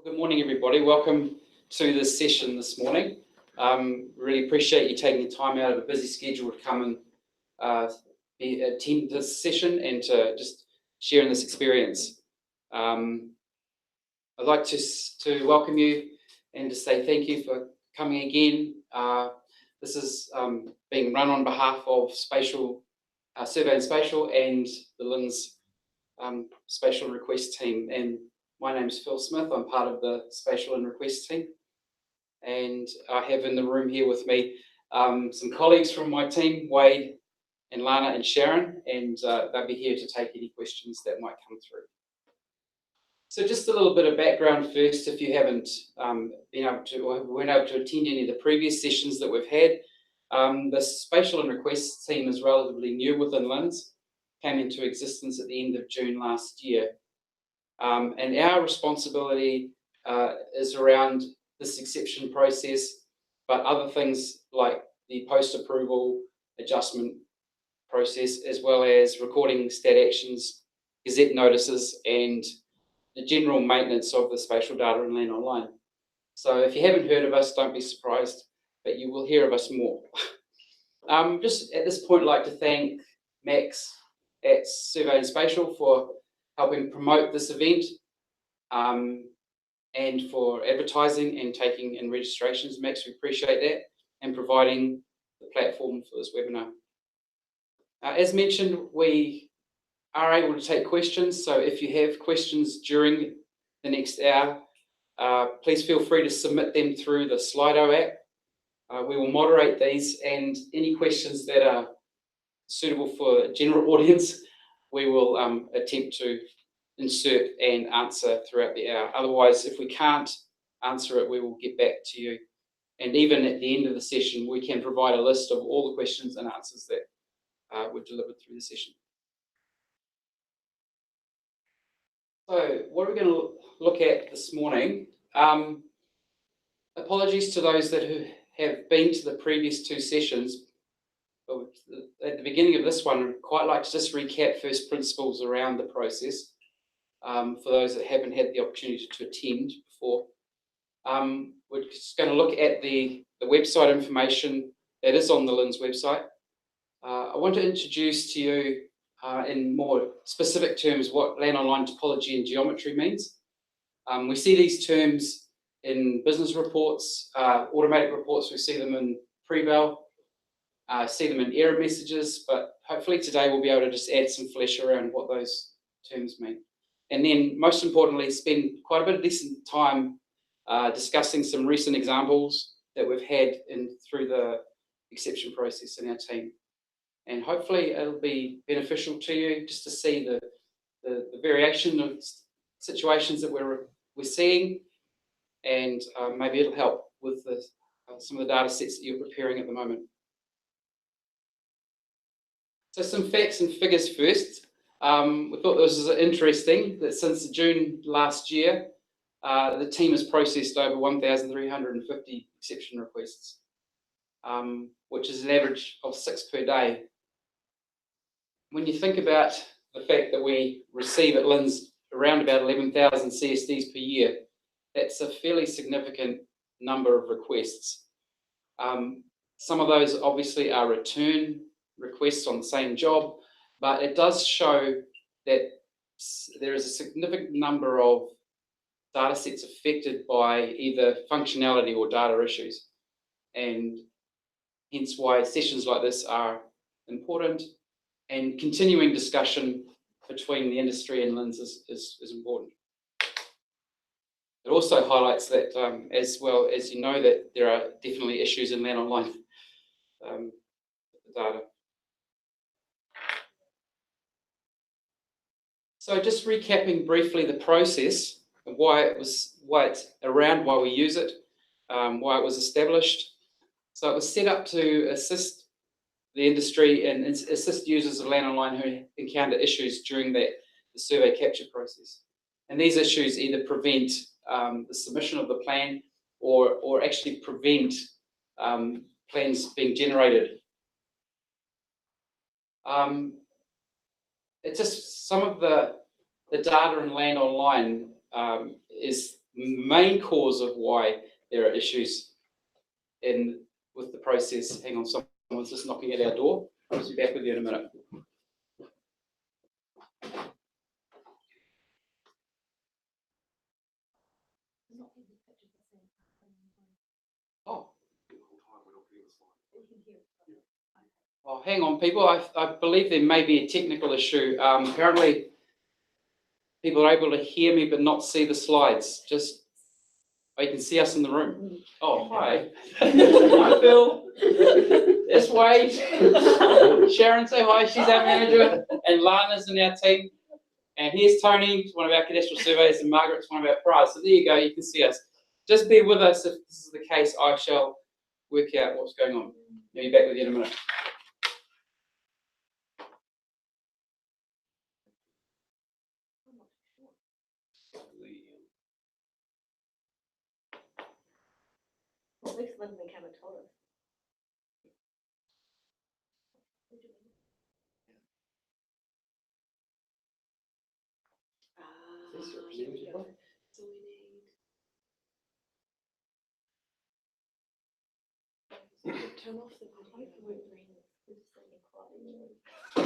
Good morning, everybody. Welcome to this session this morning. Really appreciate you taking the time out of a busy schedule to come and attend this session and to just share in this experience. I'd like to welcome you and to say thank you for coming again. This is being run on behalf of Spatial, Survey and Spatial, and the LINZ Spatial Request team. And my name's Phil Smith. I'm part of the Spatial and Request team. And I have in the room here with me some colleagues from my team, Wade and Lana and Sharon, and they'll be here to take any questions that might come through. So just a little bit of background first, if you haven't been able to or weren't able to attend any of the previous sessions that we've had. The Spatial and Request team is relatively new within LINZ, came into existence at the end of June last year. And our responsibility is around this exception process, but other things like the post-approval adjustment process, as well as recording stat actions, gazette notices, and the general maintenance of the spatial data in Landonline. So if you haven't heard of us, don't be surprised, but you will hear of us more. Just at this point, I'd like to thank Max at Survey and Spatial for helping promote this event and for advertising and taking in registrations. Max, we appreciate that, and providing the platform for this webinar. As mentioned, we are able to take questions, so if you have questions during the next hour, please feel free to submit them through the Slido app. We will moderate these, and any questions that are suitable for a general audience, we will attempt to insert and answer throughout the hour. Otherwise, if we can't answer it, we will get back to you. And even at the end of the session, we can provide a list of all the questions and answers that were delivered through the session. So what are we going to look at this morning? Apologies to those who have been to the previous two sessions. At the beginning of this one, I'd quite like to just recap first principles around the process for those that haven't had the opportunity to attend before. We're just going to look at the website information that is on the LINZ website. I want to introduce to you in more specific terms what Landonline Topology and Geometry means. We see these terms in business reports, automatic reports. We see them in pre-val, see them in error messages, but hopefully today we'll be able to just add some flesh around what those terms mean. And then most importantly, spend quite a bit of decent time discussing some recent examples that we've had through the exception process in our team. And hopefully it'll be beneficial to you just to see the variation of situations that we're seeing, and maybe it'll help with some of the data sets that you're preparing at the moment. So some facts and figures first. We thought this was interesting that since June last year, the team has processed over 1,350 exception requests, which is an average of 6 per day. When you think about the fact that we receive at LINZ around about 11,000 CSDs per year, that's a fairly significant number of requests. Some of those obviously are return requests on the same job, but it does show that there is a significant number of data sets affected by either functionality or data issues, and hence why sessions like this are important, and continuing discussion between the industry and LINZ is important. It also highlights that, as well as you know, that there are definitely issues in Landonline data. So just recapping briefly the process and why it's around, why we use it, why it was established. So it was set up to assist the industry and assist users of Landonline who encounter issues during the survey capture process. And these issues either prevent the submission of the plan or actually prevent plans being generated. It's just some of the data in Landonline is main cause of why there are issues with the process. Hang on, someone's just knocking at our door. I'll be back with you in a minute. Oh, hang on, people. I believe there may be a technical issue. Apparently, people are able to hear me but not see the slides. Just, you can see us in the room. Oh, hi. Hi, Phil. That's Wade. Sharon, say hi. She's our manager. And Lana's in our team. And here's Tony, one of our cadastral surveyors, and Margaret's one of our priors. So there you go. You can see us. Just bear with us. If this is the case, I shall work out what's going on. I'll be back with you in a minute. At least Linda came and told us. Here we go. So we need turn off the video.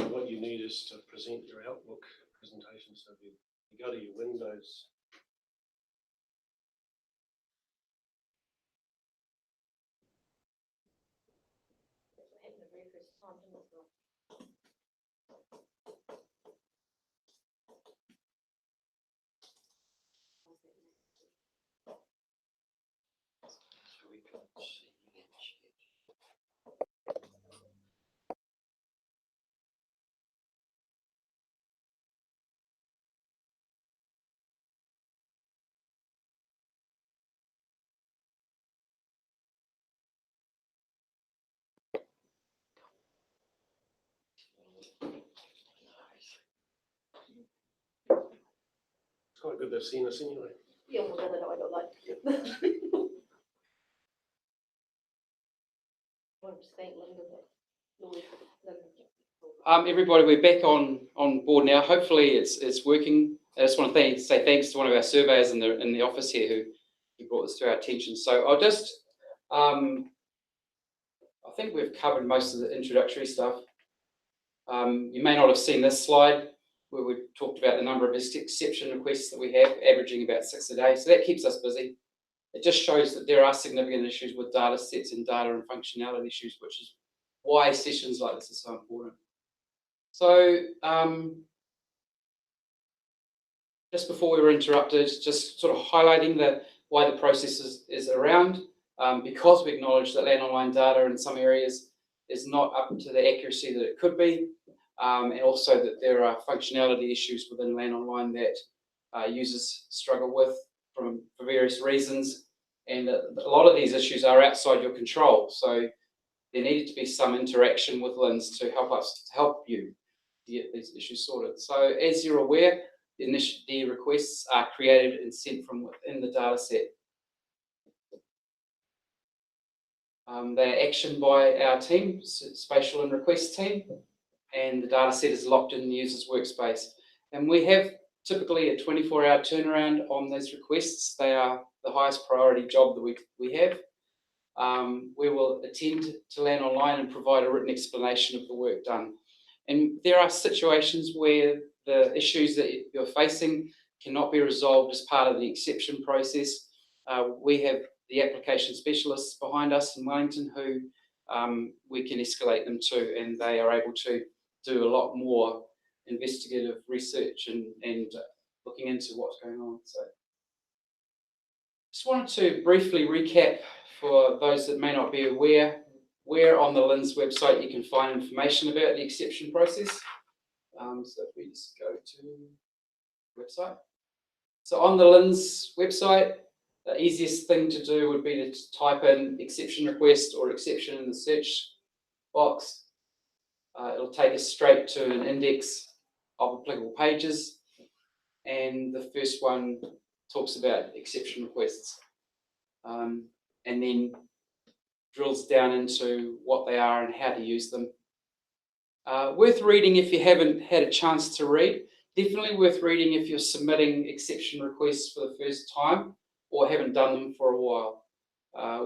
What you need is to present your Outlook presentation. So you go to your Windows. It's quite good they've seen us anyway. Yeah, well, I know I don't like it. I want to thank Linda. Everybody, we're back on board now. Hopefully, it's working. I just want to say thanks to one of our surveyors in the office here who brought this to our attention. So I'll just, I think we've covered most of the introductory stuff. You may not have seen this slide where we talked about the number of exception requests that we have, averaging about 6 a day. So that keeps us busy. It just shows that there are significant issues with data sets and data and functionality issues, which is why sessions like this are so important. So just before we were interrupted, just sort of highlighting why the process is around, because we acknowledge that Landonline data in some areas is not up to the accuracy that it could be, and also that there are functionality issues within Landonline that users struggle with for various reasons, and a lot of these issues are outside your control. So there needed to be some interaction with LINZ to help you get these issues sorted. So as you're aware, the requests are created and sent from within the data set. They're actioned by our team, Spatial and Request team, and the data set is locked in the user's workspace. And we have typically a 24-hour turnaround on those requests. They are the highest priority job that we have. We will attend to Landonline and provide a written explanation of the work done. And there are situations where the issues that you're facing cannot be resolved as part of the exception process. We have the application specialists behind us in Wellington who we can escalate them to, and they are able to do a lot more investigative research and looking into what's going on. So just wanted to briefly recap for those that may not be aware, where on the LINZ website you can find information about the exception process. So if we just go to the website. So on the LINZ website, the easiest thing to do would be to type in exception request or exception in the search box. It'll take us straight to an index of applicable pages. And the first one talks about exception requests. And then drills down into what they are and how to use them. Worth reading if you haven't had a chance to read. Definitely worth reading if you're submitting exception requests for the first time. or haven't done them for a while.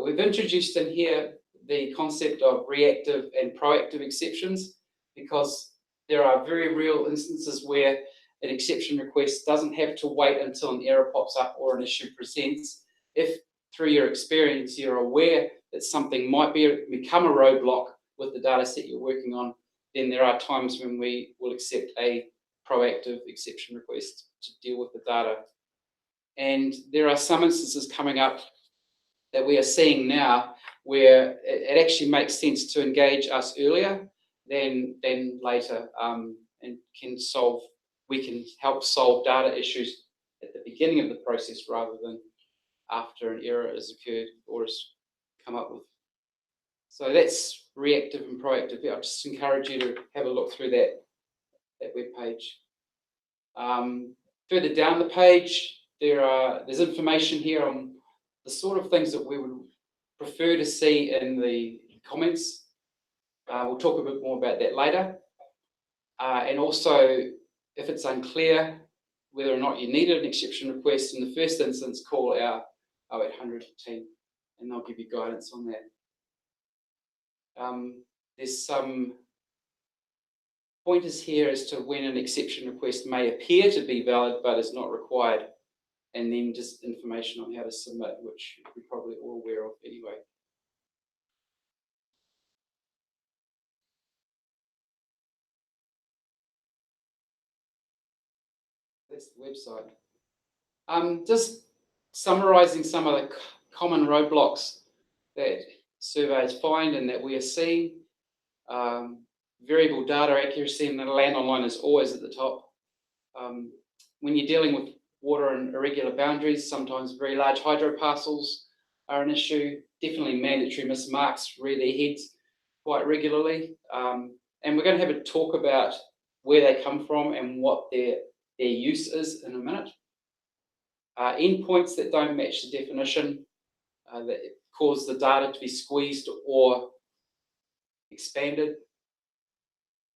We've introduced in here the concept of reactive and proactive exceptions, because there are very real instances where an exception request doesn't have to wait until an error pops up or an issue presents. If through your experience you're aware that something might become a roadblock with the data set you're working on, then there are times when we will accept a proactive exception request to deal with the data. And there are some instances coming up that we are seeing now where it actually makes sense to engage us earlier than later, and we can help solve data issues at the beginning of the process rather than after an error has occurred or has come up with. So that's reactive and proactive. I just encourage you to have a look through that web page. Further down the page, there's information here on the sort of things that we would prefer to see in the comments. We'll talk a bit more about that later. And also, if it's unclear whether or not you needed an exception request, in the first instance, call our 0800 team, and they'll give you guidance on that. There's some pointers here as to when an exception request may appear to be valid but is not required, and then just information on how to submit, which you're probably all aware of anyway. That's the website. Just summarising some of the common roadblocks that surveys find and that we are seeing. Variable data accuracy in the Landonline is always at the top. When you're dealing with water and irregular boundaries, sometimes very large hydro parcels are an issue. Definitely mandatory mismarks rear their heads quite regularly. And we're going to have a talk about where they come from and what their use is in a minute. Endpoints that don't match the definition, that cause the data to be squeezed or expanded.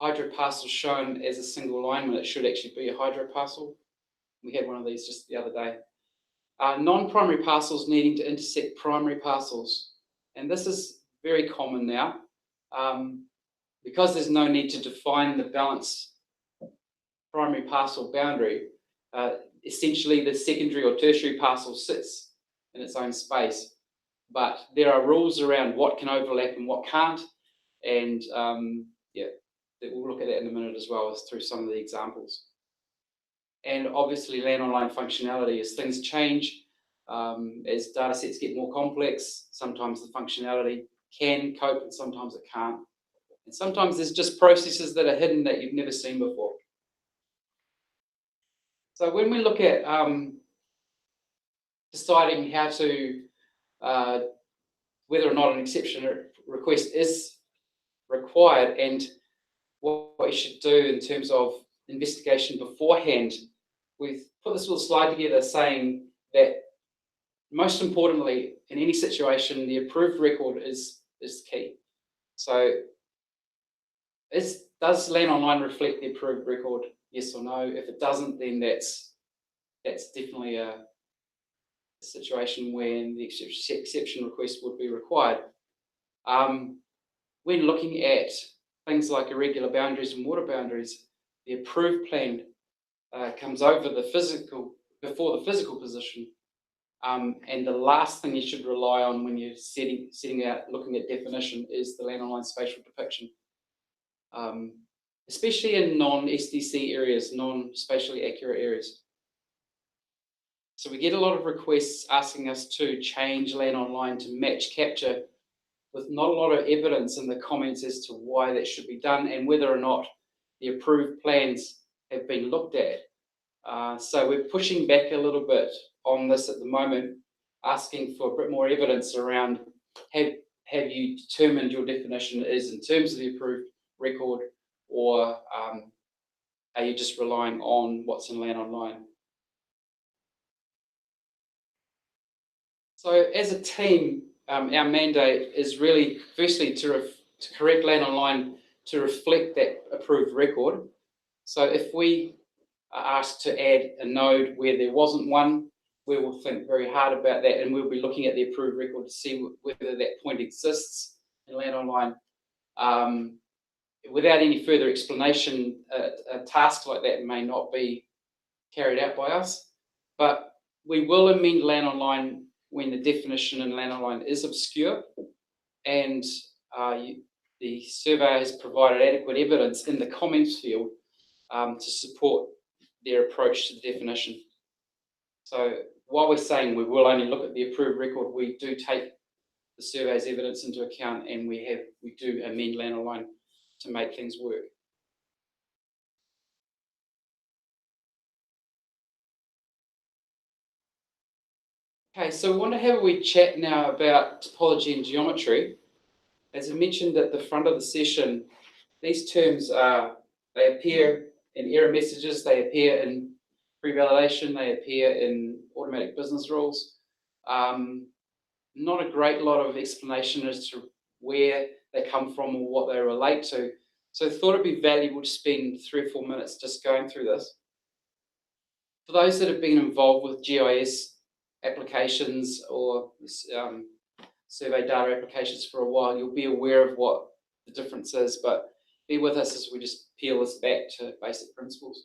Hydro parcel shown as a single line when it should actually be a hydro parcel. We had one of these just the other day. Non-primary parcels needing to intersect primary parcels. And this is very common now. Because there's no need to define the balance primary parcel boundary, essentially the secondary or tertiary parcel sits in its own space. But there are rules around what can overlap and what can't. And we'll look at that in a minute as well as through some of the examples. And obviously Landonline functionality, as things change, as data sets get more complex, sometimes the functionality can cope and sometimes it can't. And sometimes there's just processes that are hidden that you've never seen before. So when we look at deciding how to, whether or not an exception request is required and what you should do in terms of investigation beforehand, we've put this little slide together saying that most importantly, in any situation, the approved record is key. So does Landonline reflect the approved record? Yes or no? If it doesn't, then that's definitely a situation when the exception request would be required. When looking at things like irregular boundaries and water boundaries, the approved plan comes over the physical, before the physical position. And the last thing you should rely on when you're setting out, looking at definition, is the Landonline spatial depiction. Especially in non-SDC areas, non-spatially accurate areas. So we get a lot of requests asking us to change Landonline to match capture with not a lot of evidence in the comments as to why that should be done and whether or not the approved plans have been looked at. So we're pushing back a little bit on this at the moment, asking for a bit more evidence around have you determined your definition is in terms of the approved record, or are you just relying on what's in Landonline? So as a team, our mandate is really firstly to correct Landonline to reflect that approved record. So if we are asked to add a node where there wasn't one, we will think very hard about that, and we'll be looking at the approved record to see whether that point exists in Landonline. Without any further explanation, a task like that may not be carried out by us, but we will amend Landonline when the definition in Landonline is obscure, and the surveyor has provided adequate evidence in the comments field to support their approach to the definition. So while we're saying we will only look at the approved record, we do take the survey's evidence into account, and we do amend Landonline to make things work. Okay, so we want to have a wee chat now about topology and geometry. As I mentioned at the front of the session, these terms they appear in error messages, they appear in pre-validation, they appear in automatic business rules. Not a great lot of explanation as to where they come from or what they relate to. So I thought it'd be valuable to spend 3 or 4 minutes just going through this. For those that have been involved with GIS applications or survey data applications for a while, you'll be aware of what the difference is, but be with us as we just peel this back to basic principles.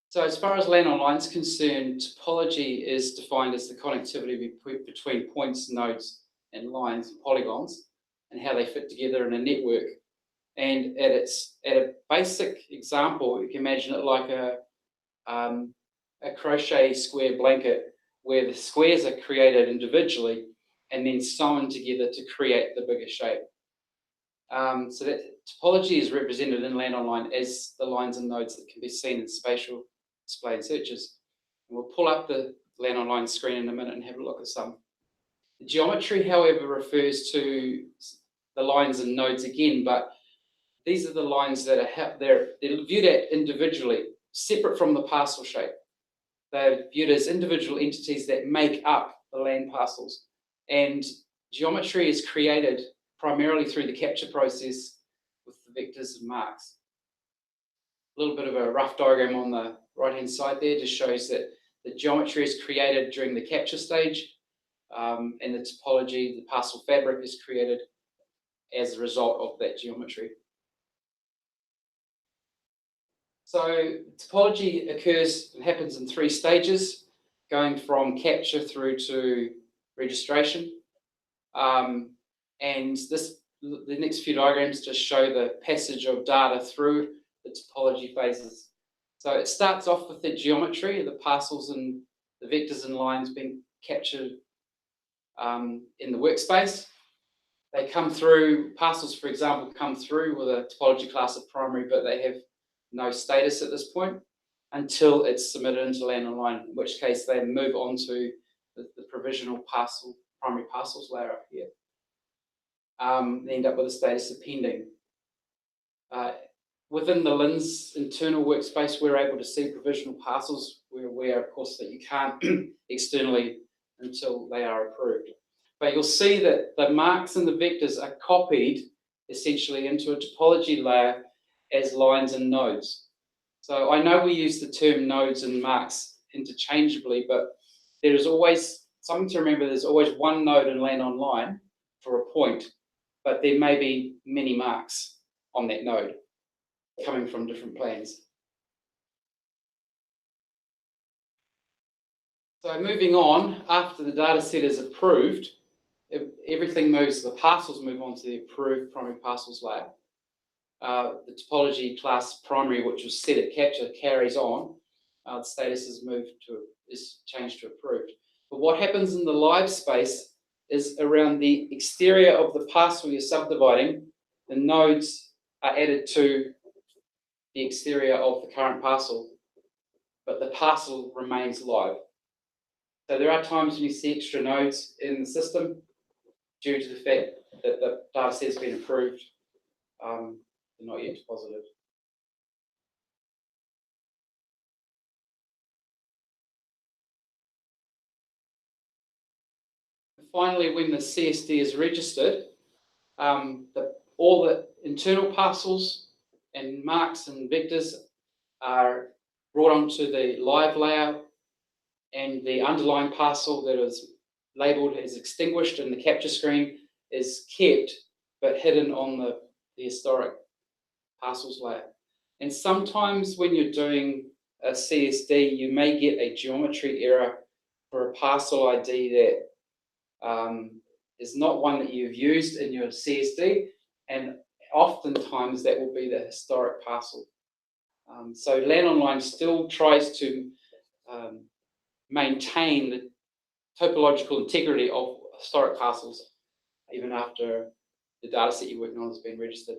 So as far as Landonline is concerned, topology is defined as the connectivity between points, nodes, and lines and polygons, and how they fit together in a network. And at a basic example, you can imagine it like a crochet square blanket where the squares are created individually and then sewn together to create the bigger shape. So that topology is represented in Landonline as the lines and nodes that can be seen in spatial display and searches. And we'll pull up the Landonline screen in a minute and have a look at some. The geometry, however, refers to the lines and nodes again, but these are the lines that are they're viewed at individually, separate from the parcel shape. They're viewed as individual entities that make up the land parcels. And geometry is created primarily through the capture process with the vectors and marks. A little bit of a rough diagram on the right-hand side there just shows that the geometry is created during the capture stage, and the topology, the parcel fabric, is created as a result of that geometry. So topology occurs and happens in 3 stages, going from capture through to registration. And the next few diagrams just show the passage of data through the topology phases. So it starts off with the geometry, the parcels and the vectors and lines being captured in the workspace. They come through, parcels, for example, come through with a topology class of primary, but they have no status at this point until it's submitted into Landonline, in which case they move on to the provisional primary parcels layer up here. They end up with a status of pending. Within the LINZ internal workspace, we're able to see provisional parcels. We're aware, of course, that you can't externally until they are approved. But you'll see that the marks and the vectors are copied essentially into a topology layer as lines and nodes. So I know we use the term nodes and marks interchangeably, but there is always something to remember. There's always one node in Landonline for a point, but there may be many marks on that node coming from different plans. So moving on, after the data set is approved, everything moves, the parcels move on to the approved primary parcels layer. The topology class primary, which was set at capture, carries on. The status is changed to approved. But what happens in the live space is around the exterior of the parcel you're subdividing, the nodes are added to the exterior of the current parcel, but the parcel remains live. So there are times when you see extra nodes in the system due to the fact that the data set has been approved, they're not yet deposited. And finally, when the CSD is registered, all the internal parcels and marks and vectors are brought onto the live layer, and the underlying parcel that is labelled as extinguished in the capture screen is kept but hidden on the historic parcels layer. And sometimes when you're doing a CSD, you may get a geometry error for a parcel ID that is not one that you've used in your CSD, and oftentimes that will be the historic parcel. So Landonline still tries to maintain the topological integrity of historic parcels even after the data set you're working on has been registered.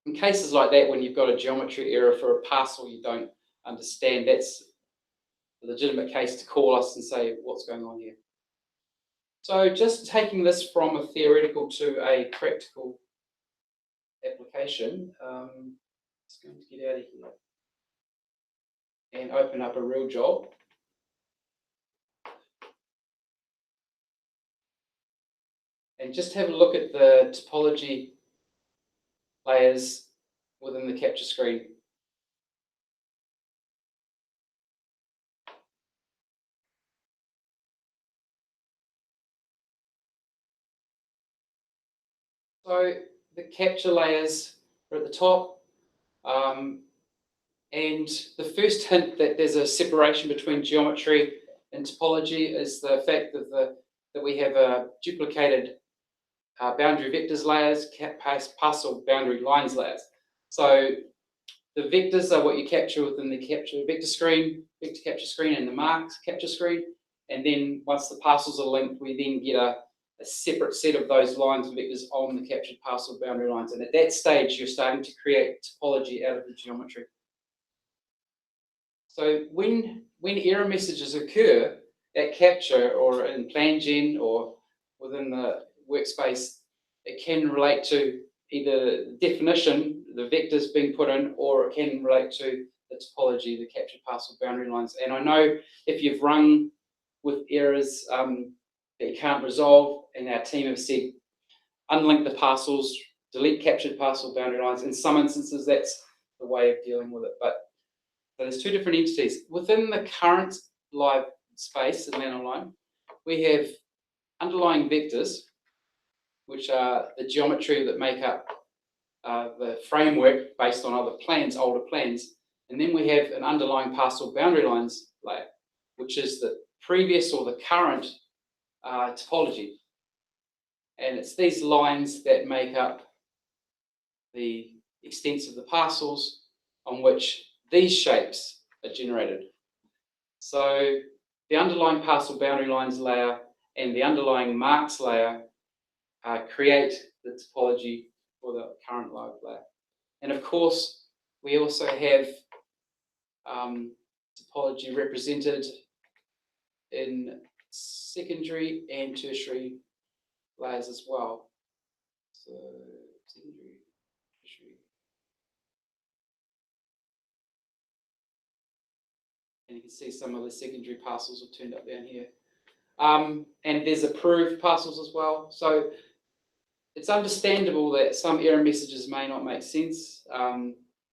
In cases like that, when you've got a geometry error for a parcel you don't understand, that's a legitimate case to call us and say, what's going on here? So just taking this from a theoretical to a practical application, just going to get out of here and open up a real job. And just have a look at the topology layers within the capture screen. So the capture layers are at the top, and the first hint that there's a separation between geometry and topology is the fact that we have a duplicated boundary vectors layers, parcel boundary lines layers. So the vectors are what you capture within the vector capture screen, and the marks capture screen. And then once the parcels are linked, we then get a separate set of those lines and vectors on the captured parcel boundary lines. And at that stage, you're starting to create topology out of the geometry. So when error messages occur at capture or in PlanGen or within the workspace, it can relate to either the definition, the vectors being put in, or it can relate to the topology, the captured parcel boundary lines. And I know if you've run with errors that you can't resolve, and our team have said, unlink the parcels, delete captured parcel boundary lines. In some instances, that's the way of dealing with it. But so there's two different entities. Within the current live space in Landonline, we have underlying vectors, which are the geometry that make up the framework based on other plans, older plans. And then we have an underlying parcel boundary lines layer, which is the previous or the current topology. And it's these lines that make up the extents of the parcels on which these shapes are generated. So the underlying parcel boundary lines layer and the underlying marks layer create the topology for the current live layer. And of course, we also have topology represented in secondary and tertiary layers as well. So secondary, tertiary. And you can see some of the secondary parcels have turned up down here. And there's approved parcels as well. So it's understandable that some error messages may not make sense.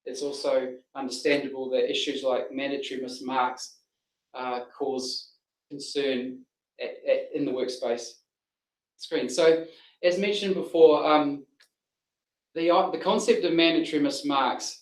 It's also understandable that issues like mandatory mismarks cause concern in the workspace screen. So as mentioned before, the concept of mandatory mismarks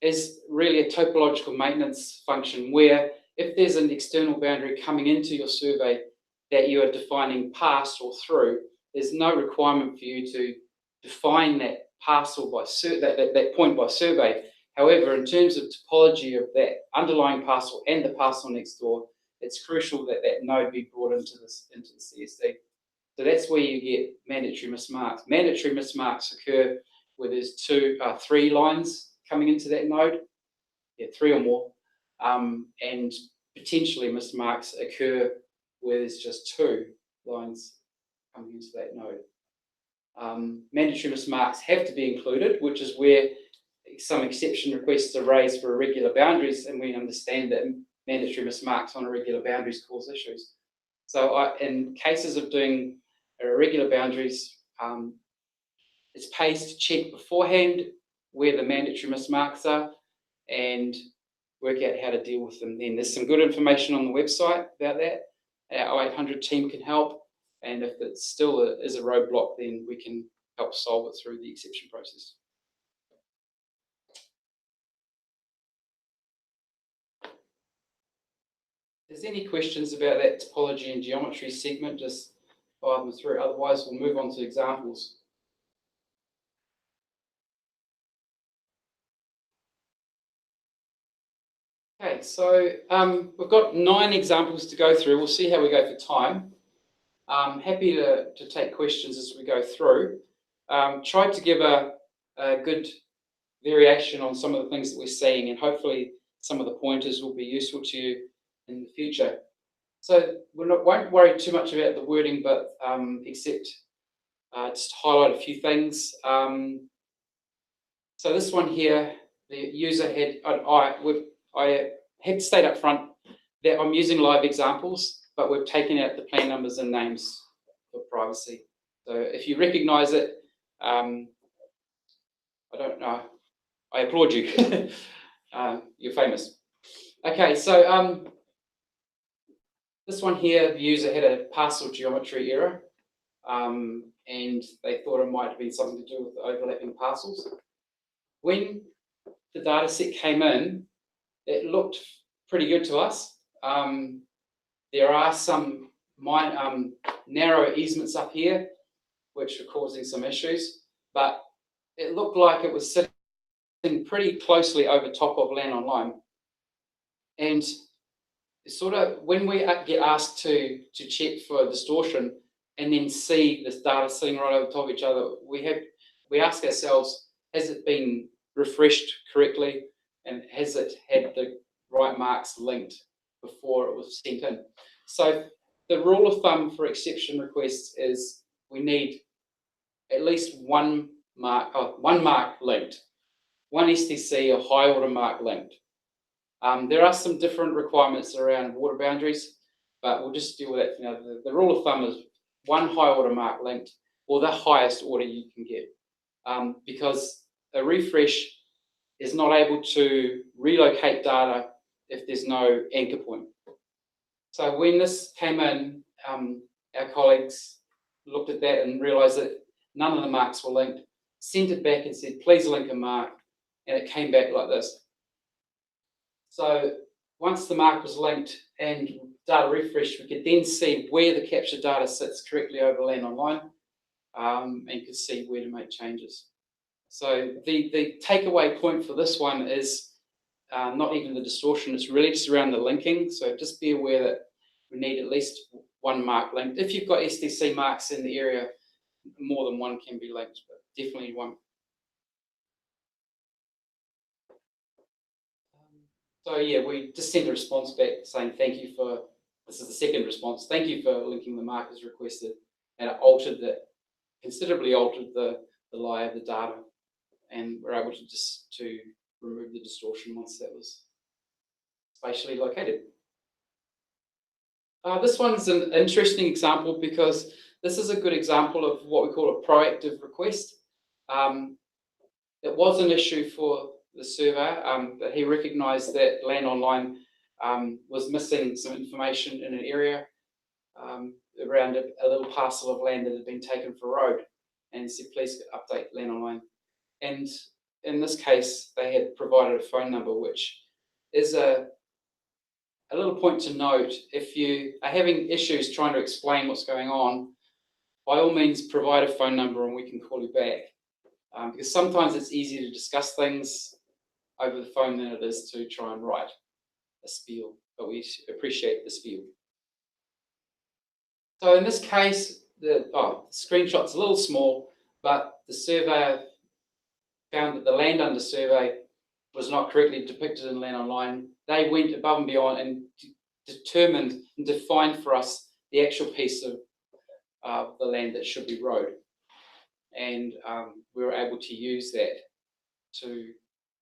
is really a topological maintenance function where if there's an external boundary coming into your survey that you are defining past or through, there's no requirement for you to define that parcel by that point by survey. However, in terms of topology of that underlying parcel and the parcel next door, it's crucial that that node be brought into the CSD. So that's where you get mandatory mismarks. Mandatory mismarks occur where there's three lines coming into that node, three or more, and potentially mismarks occur where there's just two lines coming into that node. Mandatory mismarks have to be included, which is where some exception requests are raised for irregular boundaries, and we understand that mandatory mismarks on irregular boundaries cause issues. So in cases of doing irregular boundaries, it's pays to check beforehand where the mandatory mismarks are, and work out how to deal with them then. There's some good information on the website about that. Our 0800 team can help, and if it still is a roadblock, then we can help solve it through the exception process. If there's any questions about that topology and geometry segment, just fire them through. Otherwise, we'll move on to examples. Okay, so we've got 9 examples to go through. We'll see how we go for time. I'm happy to take questions as we go through. Tried to give a good variation on some of the things that we're seeing, and hopefully some of the pointers will be useful to you in the future. So we won't worry too much about the wording, but except just to highlight a few things. So this one here, the user had, I had to state up front that I'm using live examples, but we've taken out the plan numbers and names for privacy. So if you recognize it, I don't know, I applaud you. You're famous. Okay, so this one here, the user had a partial geometry error, and they thought it might have been something to do with the overlapping parcels. When the data set came in, it looked pretty good to us. There are some narrow easements up here, which are causing some issues, but it looked like it was sitting pretty closely over top of Landonline. And sort of when we get asked to check for distortion and then see this data sitting right over top of each other, we ask ourselves, has it been refreshed correctly, and has it had the right marks linked before it was sent in? So the rule of thumb for exception requests is we need at least one mark linked, one STC or high order mark linked. There are some different requirements around water boundaries, but we'll just deal with that for now. The rule of thumb is one high order mark linked, or the highest order you can get, because a refresh is not able to relocate data if there's no anchor point. So when this came in, our colleagues looked at that and realized that none of the marks were linked, sent it back and said, please link a mark, and it came back like this. So once the mark was linked and data refreshed, we could then see where the captured data sits correctly over Landonline, and could see where to make changes. So the takeaway point for this one is not even the distortion, it's really just around the linking. So just be aware that we need at least one mark linked. If you've got STC marks in the area, more than one can be linked, but definitely one. So yeah, we just sent a response back saying thank you for, this is the second response, thank you for linking the mark as requested, and it considerably altered the lie of the data, and we're able to remove the distortion once that was spatially located. This one's an interesting example because this is a good example of what we call a proactive request. It was an issue for the surveyor, that he recognised that Landonline was missing some information in an area around a little parcel of land that had been taken for road, and said, please update Landonline. And in this case, they had provided a phone number, which is a little point to note. If you are having issues trying to explain what's going on, by all means, provide a phone number and we can call you back. Because sometimes it's easier to discuss things over the phone than it is to try and write a spiel, but we appreciate the spiel. So in this case, the screenshot's a little small, but the surveyor found that the land under survey was not correctly depicted in Landonline. They went above and beyond and determined and defined for us the actual piece of the land that should be road. And we were able to use that to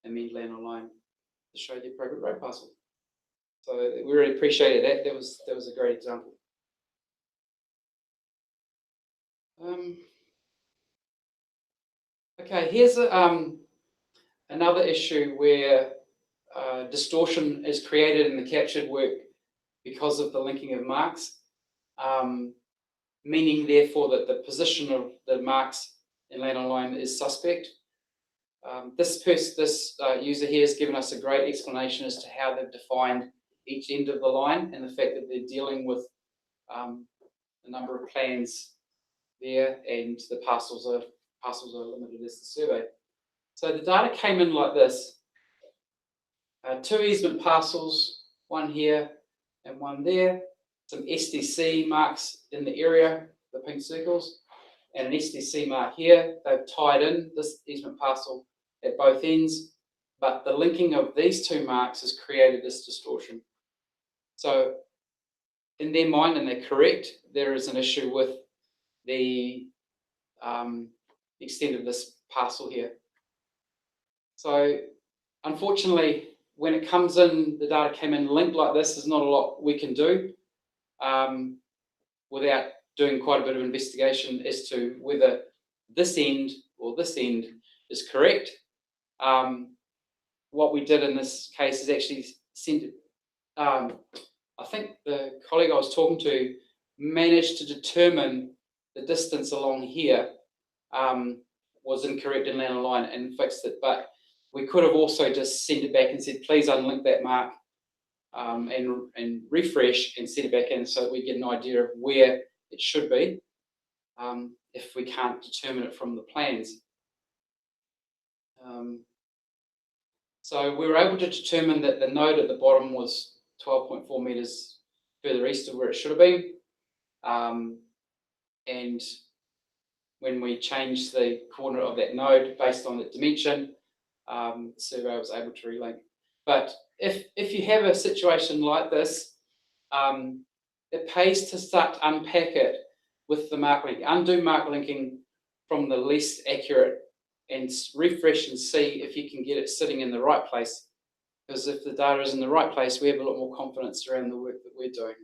amend Landonline to show the appropriate road parcel. So we really appreciated that. That was a great example. Okay, here's another issue where distortion is created in the captured work because of the linking of marks, meaning therefore that the position of the marks in Landonline is suspect. This user here has given us a great explanation as to how they've defined each end of the line and the fact that they're dealing with a number of plans there, and the parcels are limited as the survey. So the data came in like this. 2 easement parcels, one here and one there, some SDC marks in the area, the pink circles, and an SDC mark here. They've tied in this easement parcel at both ends, but the linking of these 2 marks has created this distortion. So in their mind, and they're correct, there is an issue with the extent of this parcel here. So unfortunately, when it comes in, the data came in linked like this, there's not a lot we can do without doing quite a bit of investigation as to whether this end or this end is correct. What we did in this case is actually send it, I think the colleague I was talking to managed to determine the distance along here was incorrect in Landonline and fixed it, but we could have also just sent it back and said, please unlink that mark and refresh and send it back in so that we get an idea of where it should be if we can't determine it from the plans. So we were able to determine that the node at the bottom was 12.4 meters further east of where it should have been. And when we changed the coordinate of that node based on the dimension, the surveyor was able to relink. But if you have a situation like this, it pays to start to unpack it with the mark link. Undo mark linking from the least accurate and refresh and see if you can get it sitting in the right place. Because if the data is in the right place, we have a lot more confidence around the work that we're doing.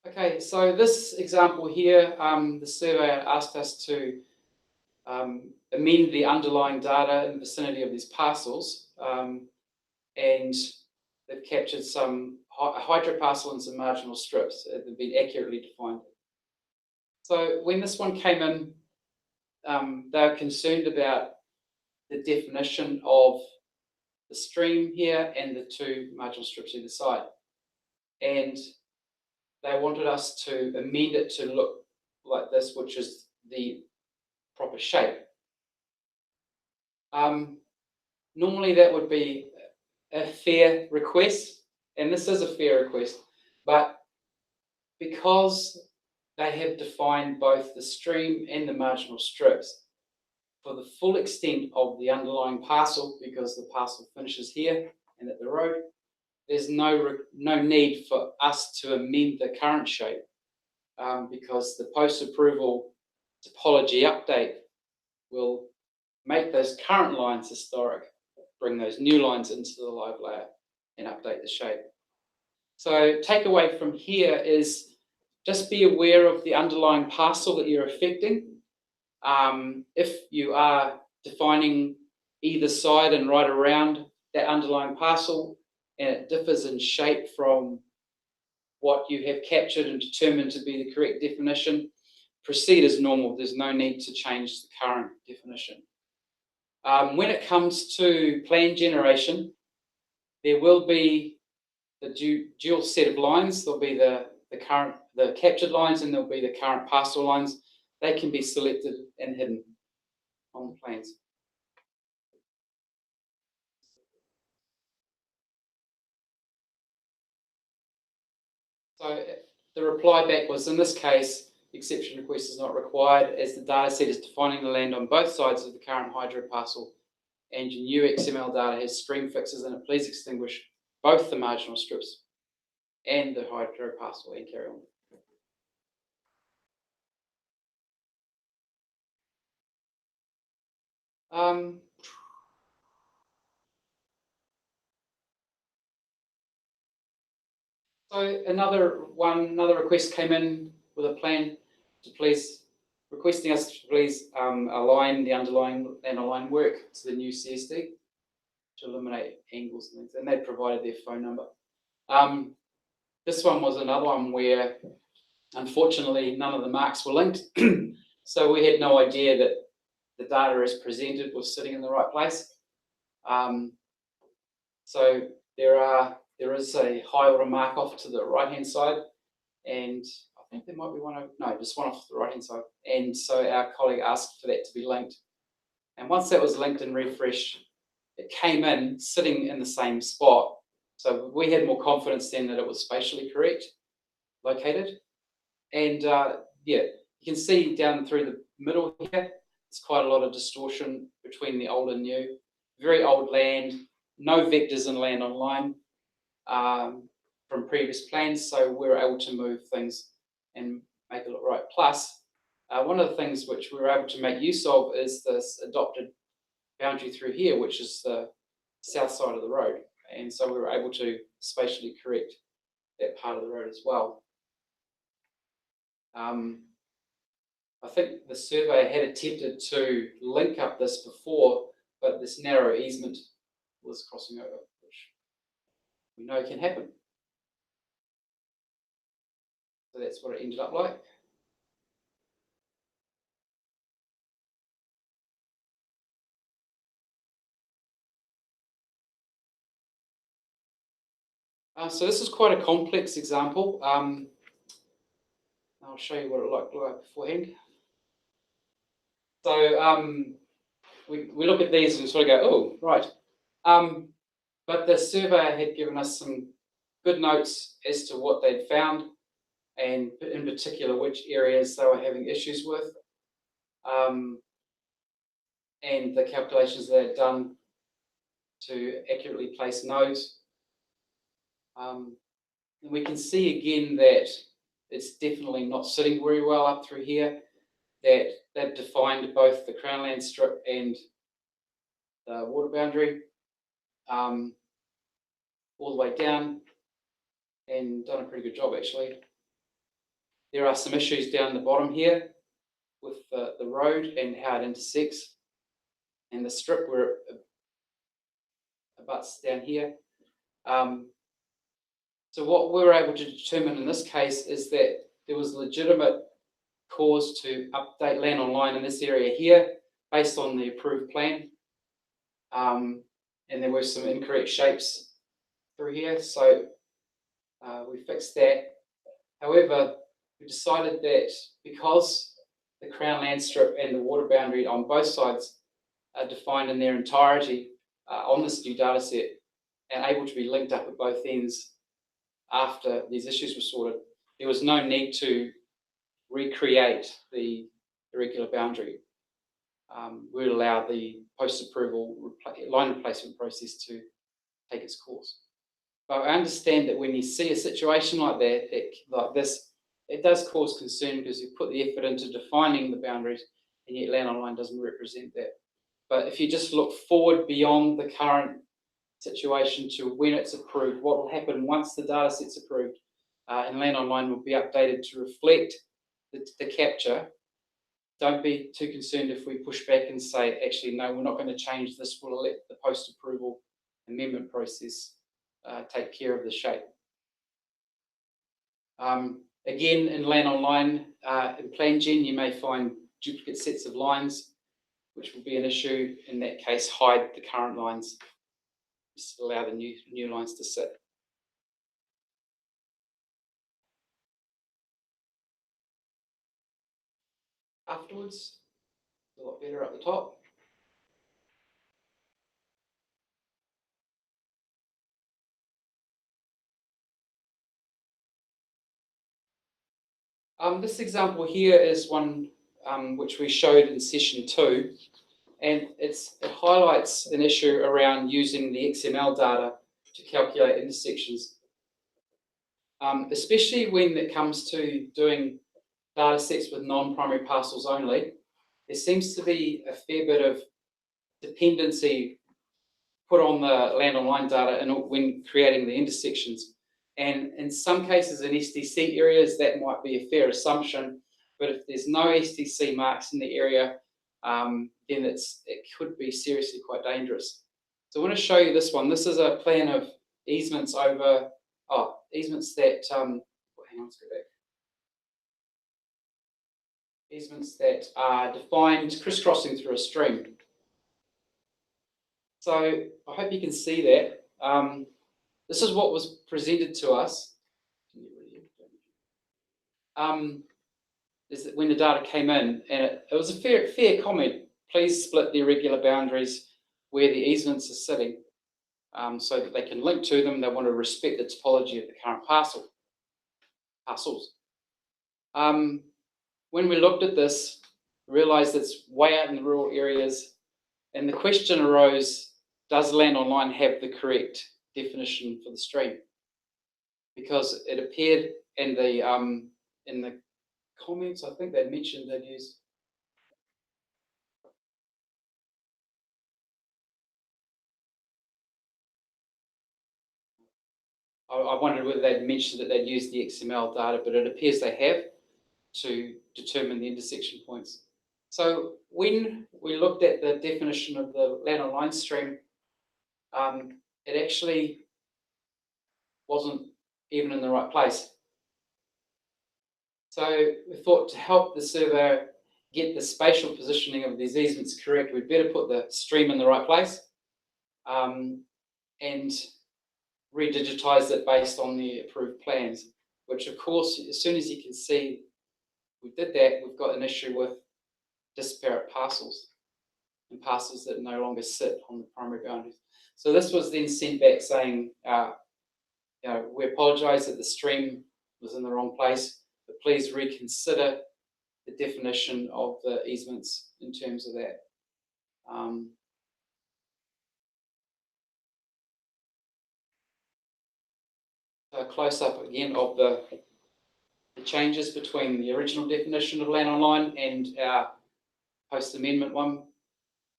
Okay, so this example here, the surveyor asked us to amend the underlying data in the vicinity of these parcels, and they've captured some hydroparcel and some marginal strips that have been accurately defined. So when this one came in, they were concerned about the definition of the stream here and the 2 marginal strips either side. And they wanted us to amend it to look like this, which is the proper shape. Normally that would be a fair request, and this is a fair request, but because they have defined both the stream and the marginal strips for the full extent of the underlying parcel, because the parcel finishes here and at the road, there's no need for us to amend the current shape because the post-approval topology update will make those current lines historic, bring those new lines into the live layer and update the shape. So takeaway from here is just be aware of the underlying parcel that you're affecting. If you are defining either side and right around that underlying parcel and it differs in shape from what you have captured and determined to be the correct definition, proceed as normal. There's no need to change the current definition. When it comes to plan generation, there will be the dual set of lines. There'll be the captured lines, and there'll be the current parcel lines. They can be selected and hidden on the plans. So the reply back was, in this case, the exception request is not required as the data set is defining the land on both sides of the current hydro parcel and your new XML data has stream fixes in it. Please extinguish both the marginal strips and the hydro parcel and carry on. So another request came in with a plan to please, requesting us to please align the underlying Landonline work to the new CSD to eliminate angles and things, and they provided their phone number. This one was another one where, unfortunately, none of the marks were linked, so we had no idea that the data as presented was sitting in the right place. So there is a high order mark off to the right hand side, and I think there might be just one off to the right hand side. And so our colleague asked for that to be linked. And once that was linked and refreshed, it came in sitting in the same spot. So we had more confidence then that it was spatially correct, located. And yeah, you can see down through the middle here, there's quite a lot of distortion between the old and new. Very old land, no vectors in Landonline from previous plans, so we're able to move things and make it look right. Plus, one of the things which we were able to make use of is this adopted boundary through here, which is the south side of the road. And so we were able to spatially correct that part of the road as well. I think the surveyor had attempted to link up this before, but this narrow easement was crossing over, which we know can happen. So that's what it ended up like. So this is quite a complex example. I'll show you what it looked like beforehand. So we look at these and sort of go, oh, right. But the surveyor had given us some good notes as to what they'd found, and in particular which areas they were having issues with, and the calculations they had done to accurately place nodes. And we can see again that it's definitely not sitting very well up through here, that they've defined both the crown land strip and the water boundary all the way down, and done a pretty good job actually. There are some issues down the bottom here with the road and how it intersects, and the strip where it abuts down here. So what we were able to determine in this case is that there was legitimate cause to update Landonline in this area here based on the approved plan. And there were some incorrect shapes through here, so we fixed that. However, we decided that because the crown land strip and the water boundary on both sides are defined in their entirety on this new data set and able to be linked up at both ends after these issues were sorted, there was no need to recreate the irregular boundary. We would allow the post-approval line replacement process to take its course. But I understand that when you see a situation like that, like this, it does cause concern because you put the effort into defining the boundaries, and yet Landonline doesn't represent that. But if you just look forward beyond the current situation to when it's approved, what will happen once the data set's approved, and Landonline will be updated to reflect the capture. Don't be too concerned if we push back and say, actually, no, we're not going to change this. We'll let the post-approval amendment process take care of the shape. Again, in Landonline, in PlanGen, you may find duplicate sets of lines, which will be an issue. In that case, hide the current lines. Just allow the new lines to sit. Afterwards, a lot better up the top. This example here is one which we showed in session 2, and it highlights an issue around using the XML data to calculate intersections, especially when it comes to doing data sets with non-primary parcels only. There seems to be a fair bit of dependency put on the Landonline data and when creating the intersections. And in some cases in STC areas, that might be a fair assumption, but if there's no STC marks in the area, then it could be seriously quite dangerous. So I want to show you this one. This is a plan of easements over, easements that, hang on, let's go back. Easements that are defined crisscrossing through a stream. So I hope you can see that. This is what was presented to us. Is that when the data came in, and it was a fair comment. Please split the irregular boundaries where the easements are sitting, so that they can link to them. They want to respect the topology of the current parcels. When we looked at this, we realised it's way out in the rural areas, and the question arose: does Landonline have the correct definition for the stream? Because it appeared in the comments, I think they mentioned they'd use. I wondered whether they'd mentioned that they'd used the XML data, but it appears they have to determine the intersection points. So when we looked at the definition of the Landonline stream, it actually wasn't even in the right place. So we thought to help the surveyor get the spatial positioning of these easements correct, we'd better put the stream in the right place and redigitize it based on the approved plans, which of course, as soon as you can see we did that, we've got an issue with disparate parcels and parcels that no longer sit on the primary boundaries. So this was then sent back saying, we apologise that the stream was in the wrong place, but please reconsider the definition of the easements in terms of that. A close-up again of the changes between the original definition of Landonline and our post-amendment one.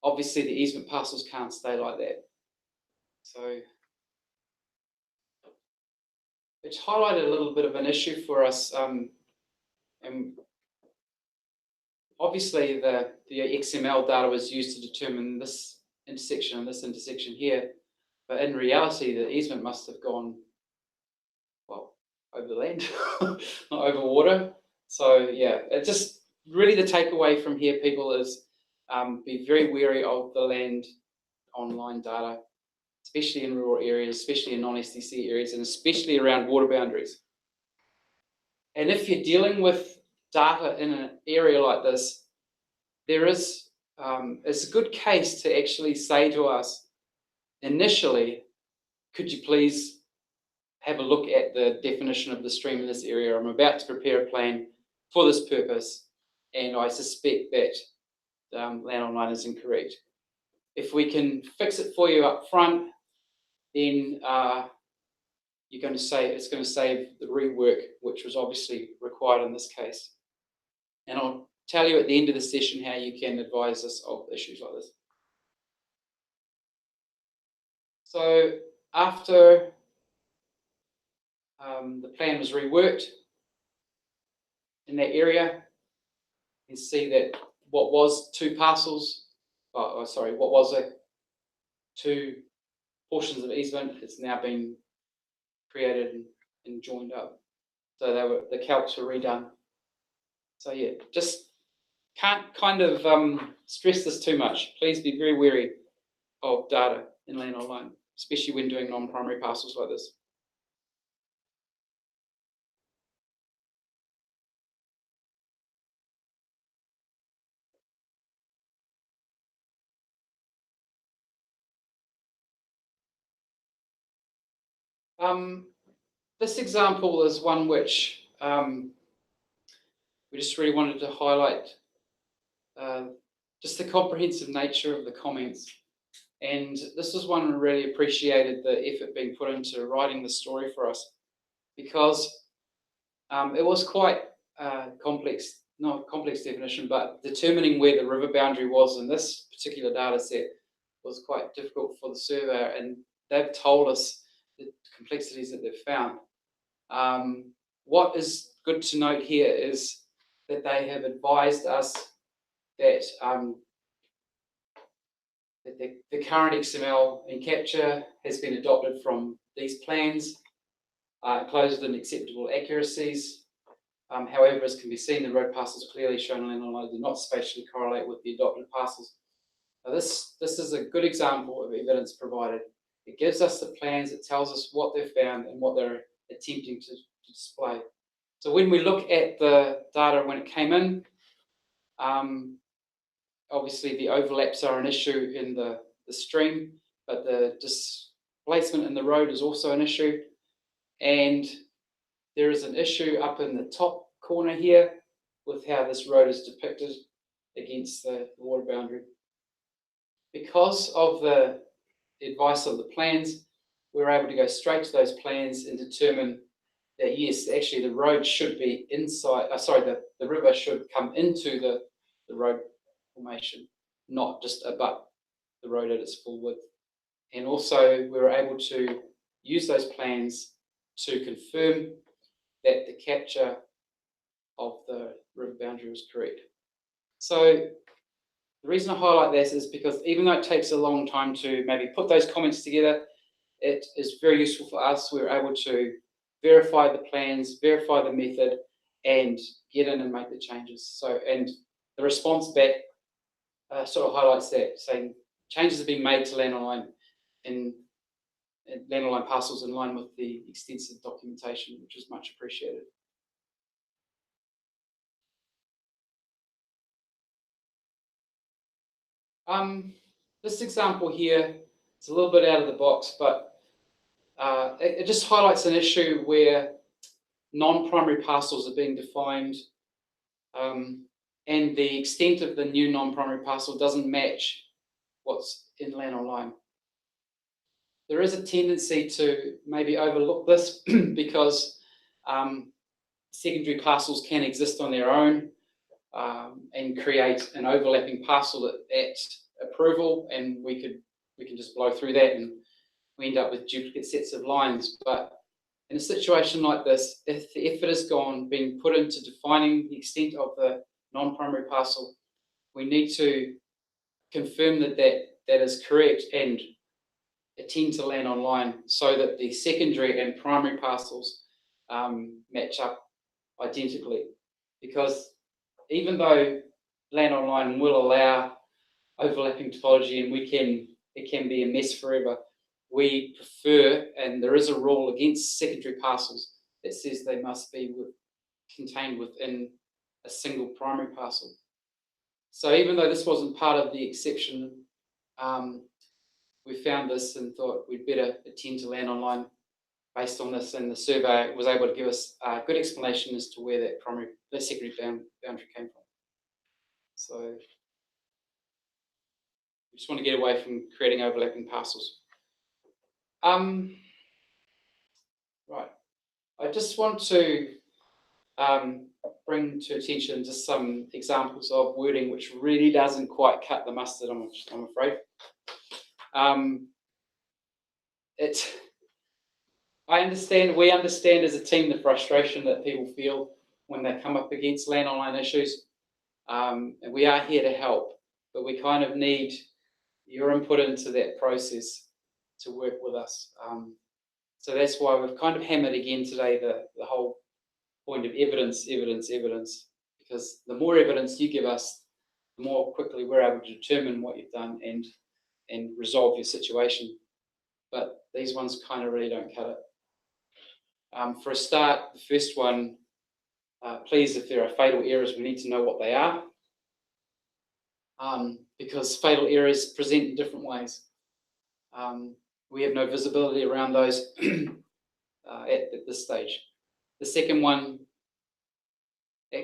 Obviously, the easement parcels can't stay like that. So it's highlighted a little bit of an issue for us. And obviously, the XML data was used to determine this intersection and this intersection here. But in reality, the easement must have gone, well, over the land, not over water. So yeah, it just really the takeaway from here, people, is be very wary of the Landonline data, especially in rural areas, especially in non-STC areas, and especially around water boundaries. And if you're dealing with data in an area like this, there is it's a good case to actually say to us initially, could you please have a look at the definition of the stream in this area? I'm about to prepare a plan for this purpose, and I suspect that Landonline is incorrect. If we can fix it for you up front, then you're going to save, it's going to save the rework, which was obviously required in this case. And I'll tell you at the end of the session how you can advise us of issues like this. So after the plan was reworked in that area, you can see that what was two parcels, what was two portions of easement, it's now been created and joined up. So the calcs were redone. So yeah, just can't kind of stress this too much. Please be very wary of data in Landonline, especially when doing non-primary parcels like this. This example is one which we just really wanted to highlight just the comprehensive nature of the comments. And this is one we really appreciated the effort being put into writing the story for us, because it was quite complex, not a complex definition, but determining where the river boundary was in this particular data set was quite difficult for the surveyor, and they've told us the complexities that they've found. What is good to note here is that they have advised us that, that the current XML and capture has been adopted from these plans, closed within acceptable accuracies. However, as can be seen, the road parcels clearly shown on Landonline do not spatially correlate with the adopted parcels. Now this is a good example of evidence provided. It gives us the plans, it tells us what they've found and what they're attempting to display. So when we look at the data when it came in, obviously the overlaps are an issue in the stream, but the displacement in the road is also an issue. And there is an issue up in the top corner here with how this road is depicted against the water boundary. Because of the advice of the plans, we're able to go straight to those plans and determine that yes, actually the road should be inside, the river should come into the road formation, not just abut the road at its full width. And also we were able to use those plans to confirm that the capture of the river boundary was correct. So the reason I highlight this is because even though it takes a long time to maybe put those comments together, it is very useful for us. We're able to verify the plans, verify the method, and get in and make the changes. So, and the response back sort of highlights that, saying changes have been made to Landonline and Landonline parcels in line with the extensive documentation, which is much appreciated. This example here is a little bit out of the box, but it just highlights an issue where non-primary parcels are being defined, and the extent of the new non-primary parcel doesn't match what's in Landonline. There is a tendency to maybe overlook this because secondary parcels can exist on their own and create an overlapping parcel at approval, and we can just blow through that and we end up with duplicate sets of lines. But in a situation like this, if the effort has been put into defining the extent of the non-primary parcel, we need to confirm that is correct and attend to Landonline so that the secondary and primary parcels match up identically. Because even though Landonline will allow overlapping topology and it can be a mess forever, we prefer, and there is a rule against secondary parcels that says they must be contained within a single primary parcel. So even though this wasn't part of the exception, we found this and thought we'd better attend to Landonline based on this, and the survey was able to give us a good explanation as to where that secondary boundary came from. So we just want to get away from creating overlapping parcels. Right, I just want to bring to attention just some examples of wording which really doesn't quite cut the mustard, I'm afraid. We understand as a team the frustration that people feel when they come up against Landonline issues, and we are here to help, but we kind of need your input into that process to work with us. So that's why we've kind of hammered again today the whole point of evidence, because the more evidence you give us, the more quickly we're able to determine what you've done and resolve your situation. But these ones kind of really don't cut it. For a start, the first one, please, if there are fatal errors, we need to know what they are, because fatal errors present in different ways. We have no visibility around those at this stage. The second one, the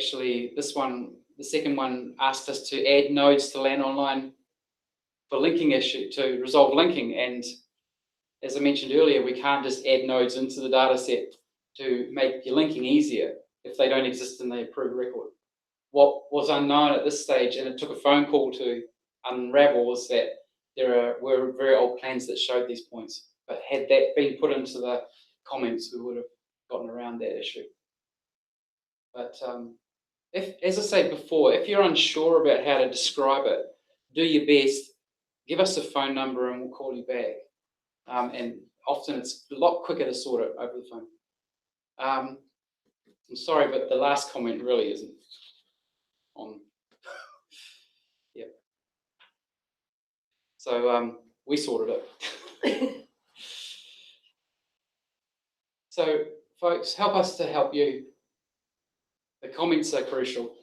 second one asked us to add nodes to Landonline for linking issue, to resolve linking. And as I mentioned earlier, we can't just add nodes into the data set to make your linking easier if they don't exist in the approved record. What was unknown at this stage, and it took a phone call to unravel, was that there were very old plans that showed these points. But had that been put into the comments, we would have gotten around that issue. But if, as I said before, if you're unsure about how to describe it, do your best, give us a phone number and we'll call you back. And often it's a lot quicker to sort it over the phone. I'm sorry, but the last comment really isn't on. Yeah. So we sorted it. So folks, help us to help you. The comments are crucial.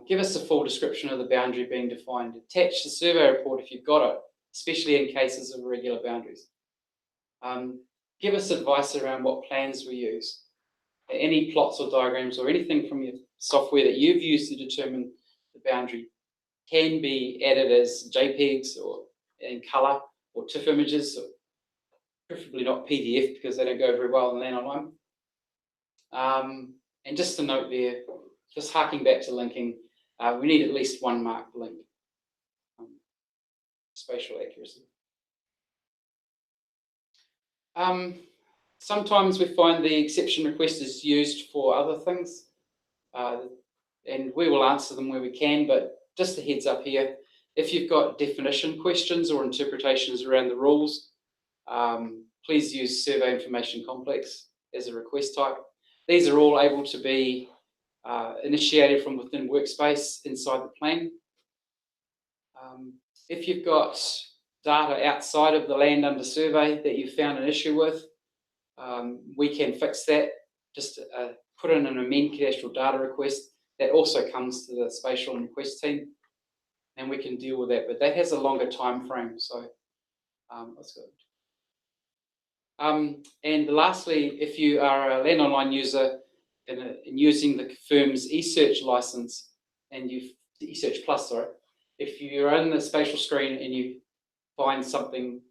Give us a full description of the boundary being defined. Attach the survey report if you've got it, especially in cases of irregular boundaries. Give us advice around what plans we use. Any plots or diagrams or anything from your software that you've used to determine the boundary can be added as JPEGs or in colour or TIFF images, or preferably not PDF because they don't go very well in Landonline. And just a note there, just harking back to linking, we need at least one marked link. Spatial accuracy. Sometimes we find the exception request is used for other things, and we will answer them where we can, but just a heads up here, if you've got definition questions or interpretations around the rules, please use Survey Information Complex as a request type. These are all able to be initiated from within Workspace inside the plan. If you've got data outside of the land under survey that you found an issue with, we can fix that. Just put in an amend cadastral data request. That also comes to the spatial and request team, and we can deal with that. But that has a longer time frame, so that's good. And lastly, if you are a Landonline user and using the firm's eSearch license, and eSearch Plus, sorry, if you're in the spatial screen and you find something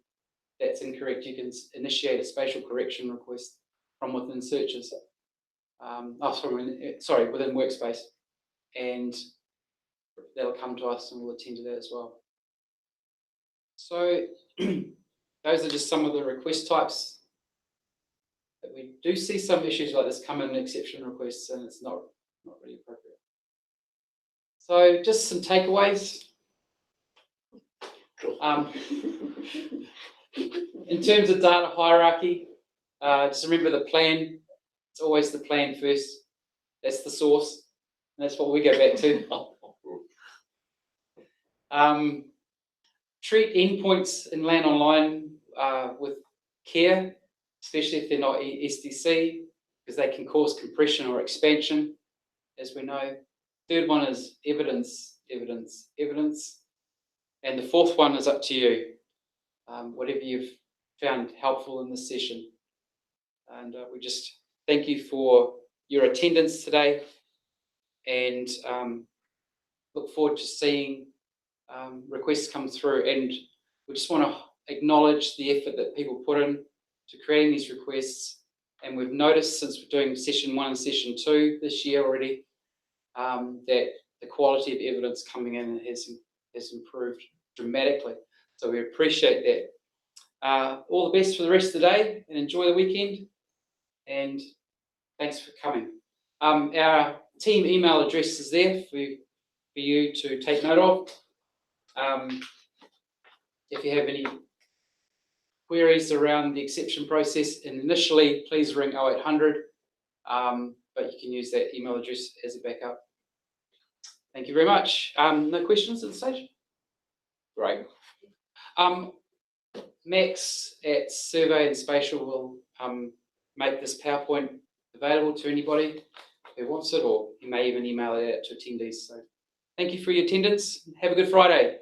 that's incorrect, you can initiate a spatial correction request from within searches. Within Workspace, and that'll come to us and we'll attend to that as well. So those are just some of the request types. But we do see some issues like this come in exception requests, and it's not really appropriate. So just some takeaways. In terms of data hierarchy, just remember the plan. It's always the plan first. That's the source. And that's what we go back to. Treat endpoints in Landonline with care, especially if they're not SDC, because they can cause compression or expansion, as we know. Third one is evidence, evidence, evidence. And the fourth one is up to you. Whatever you've found helpful in this session. And we just thank you for your attendance today, and look forward to seeing requests come through. And we just want to acknowledge the effort that people put in to creating these requests. And we've noticed since we're doing session 1 and session 2 this year already, that the quality of evidence coming in has improved dramatically. So we appreciate that. All the best for the rest of the day, and enjoy the weekend. And thanks for coming. Our team email address is there for you to take note of. If you have any queries around the exception process, and initially, please ring 0800, but you can use that email address as a backup. Thank you very much. No questions at this stage? Great. Max at Survey and Spatial will make this PowerPoint available to anybody who wants it, or you may even email it out to attendees. So thank you for your attendance. Have a good Friday.